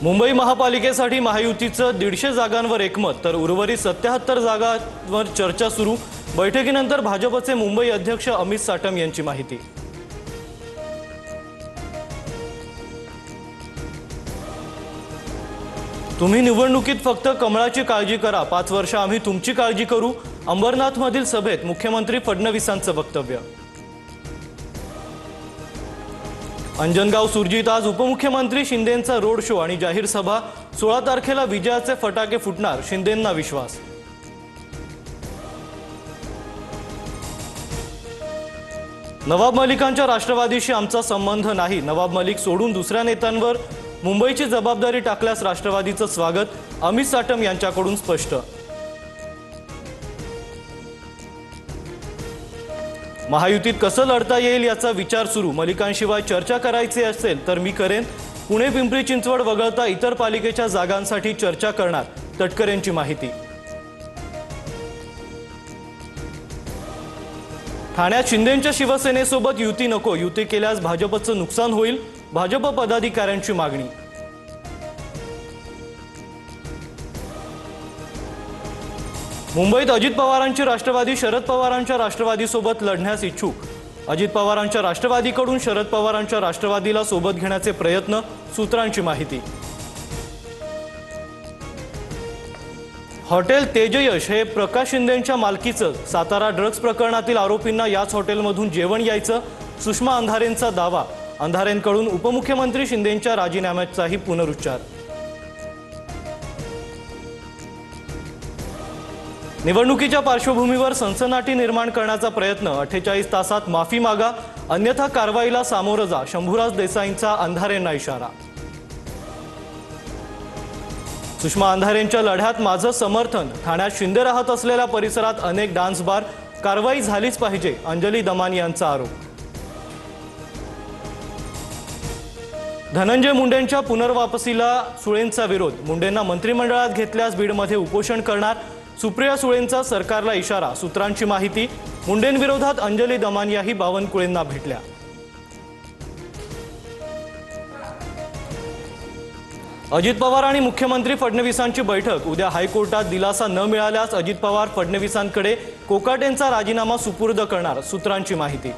मुंबई महापालिकेसाठी महायुतीचं 150 जागांवर एकमत, तर उर्वरित 77 जागांवर चर्चा सुरू। बैठकीनंतर भाजपचे मुंबई अध्यक्ष अमित साटम यांची माहिती। तुम्ही निवडणुकीत फक्त कमळाची काळजी करा, 5 वर्ष आम्ही तुमची काळजी करू। अंबरनाथमधील सभेत मुख्यमंत्री फडणवीसांचं वक्तव्य। अंजनगाव सुरजीत आज उपमुख्यमंत्री शिंदेंचा रोड शो आणि जाहीर सभा। 16 तारखेला विजयाचे फटाके फुटणार, शिंदेंना विश्वास। नवाब मलिकांच्या राष्ट्रवादीशी आमचा संबंध नाही, नवाब मलिक सोडून दुसऱ्या नेत्यांवर मुंबईची जबाबदारी टाकल्यास राष्ट्रवादीचं स्वागत, अमित साटम यांच्याकडून स्पष्ट। महायुतीत कसं लढता येईल याचा विचार सुरू, मलिकांशिवाय चर्चा करायची असेल तर मी करेन। पुणे पिंपरी चिंचवड वगळता इतर पालिकेच्या जागांसाठी चर्चा करणार, तटकरेंची माहिती। ठाण्यात शिंदेंच्या शिवसेनेसोबत युती नको, युती केल्यास भाजपचं नुकसान होईल, भाजप पदाधिकाऱ्यांची मागणी। मुंबईत अजित पवारांची राष्ट्रवादी शरद पवारांच्या राष्ट्रवादीसोबत लढण्यास इच्छुक, अजित पवारांच्या राष्ट्रवादीकडून शरद पवारांच्या राष्ट्रवादीला सोबत घेण्याचे प्रयत्न, सूत्रांची माहिती। हॉटेल तेजयश हे प्रकाश शिंदेंच्या मालकीचं, सातारा ड्रग्ज प्रकरणातील आरोपींना याच हॉटेलमधून जेवण यायचं, सुषमा अंधारेंचा दावा। अंधारेंकडून उपमुख्यमंत्री शिंदेंच्या राजीनाम्याचाही पुनरुच्चार। निवडणुकीच्या पार्श्वभूमीवर सनसनाटी निर्माण करण्याचा प्रयत्न, 48 तासात माफी मागा अन्यथा कारवाईला सामोरं जा, शंभूराज देसाईंचा अंधारेंना इशारा। सुषमा अंधारेंच्या लढ्यात माझं समर्थन, ठाण्यात शिंदे राहत असलेल्या परिसरात अनेक डान्स बार, कारवाई झालीच पाहिजे, अंजली दमानी यांचा आरोप। धनंजय मुंडेंच्या पुनर्वापसीला सुळेंचा विरोध, मुंडेंना मंत्रिमंडळात घेतल्यास बीडमध्ये उपोषण करणार, सुप्रिया सुळेंचा सरकारला इशारा, सूत्रांची माहिती। मुंडेंविरोधात अंजली दमानियाही बावनकुळेंना भेटल्या। अजित पवार आणि मुख्यमंत्री फडणवीसांची बैठक, उद्या हायकोर्टात दिलासा न मिळाल्यास अजित पवार फडणवीसांकडे कोकाटेंचा राजीनामा सुपूर्द करणार, सूत्रांची माहिती।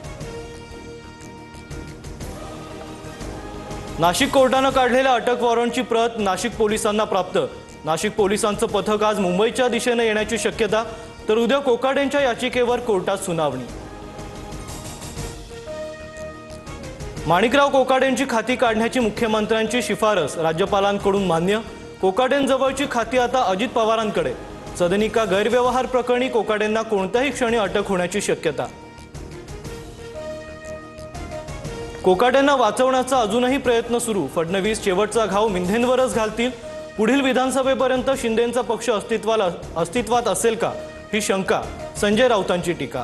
नाशिक कोर्टानं काढलेल्या अटक वॉरंटची प्रत नाशिक पोलिसांना प्राप्त, नाशिक पोलिसांचं पथक आज मुंबईच्या दिशेने येण्याची शक्यता, तर उद्या कोकाटेंच्या याचिकेवर कोर्टात सुनावणी। माणिकराव कोकाटेंची खाती काढण्याची मुख्यमंत्र्यांची शिफारस, राज्यपालांकडून मान्य, कोकाटेंजवळची खाती आता अजित पवारांकडे, सदनिका गैरव्यवहार प्रकरणी कोकाटेंना कोणत्याही क्षणी अटक होण्याची शक्यता। कोकाटेंना वाचवण्याचा अजूनही प्रयत्न सुरू, फडणवीस शेवटचा घाव मिंधेंवरच घालतील, पुढील विधानसभेपर्यंत शिंदेंचा पक्ष अस्तित्वात असेल का, ही शंका, संजय राऊतांची टीका।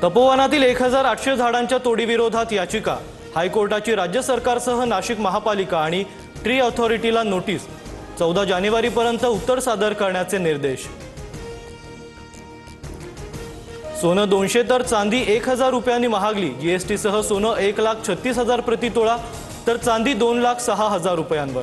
तपोवनातील 1800 झाडांच्या तोडीविरोधात याचिका, हायकोर्टाची राज्य सरकारसह नाशिक महापालिका आणि ट्री अथॉरिटीला नोटीस, 14 जानेवारीपर्यंत उत्तर सादर करण्याचे निर्देश। सोनं 200 तर चांदी 1000 रुपयांनी महागली, जीएसटी सह सोनं 1,36,000 प्रति तोळा, तर चांदी 2,06,000 रुपयांवर।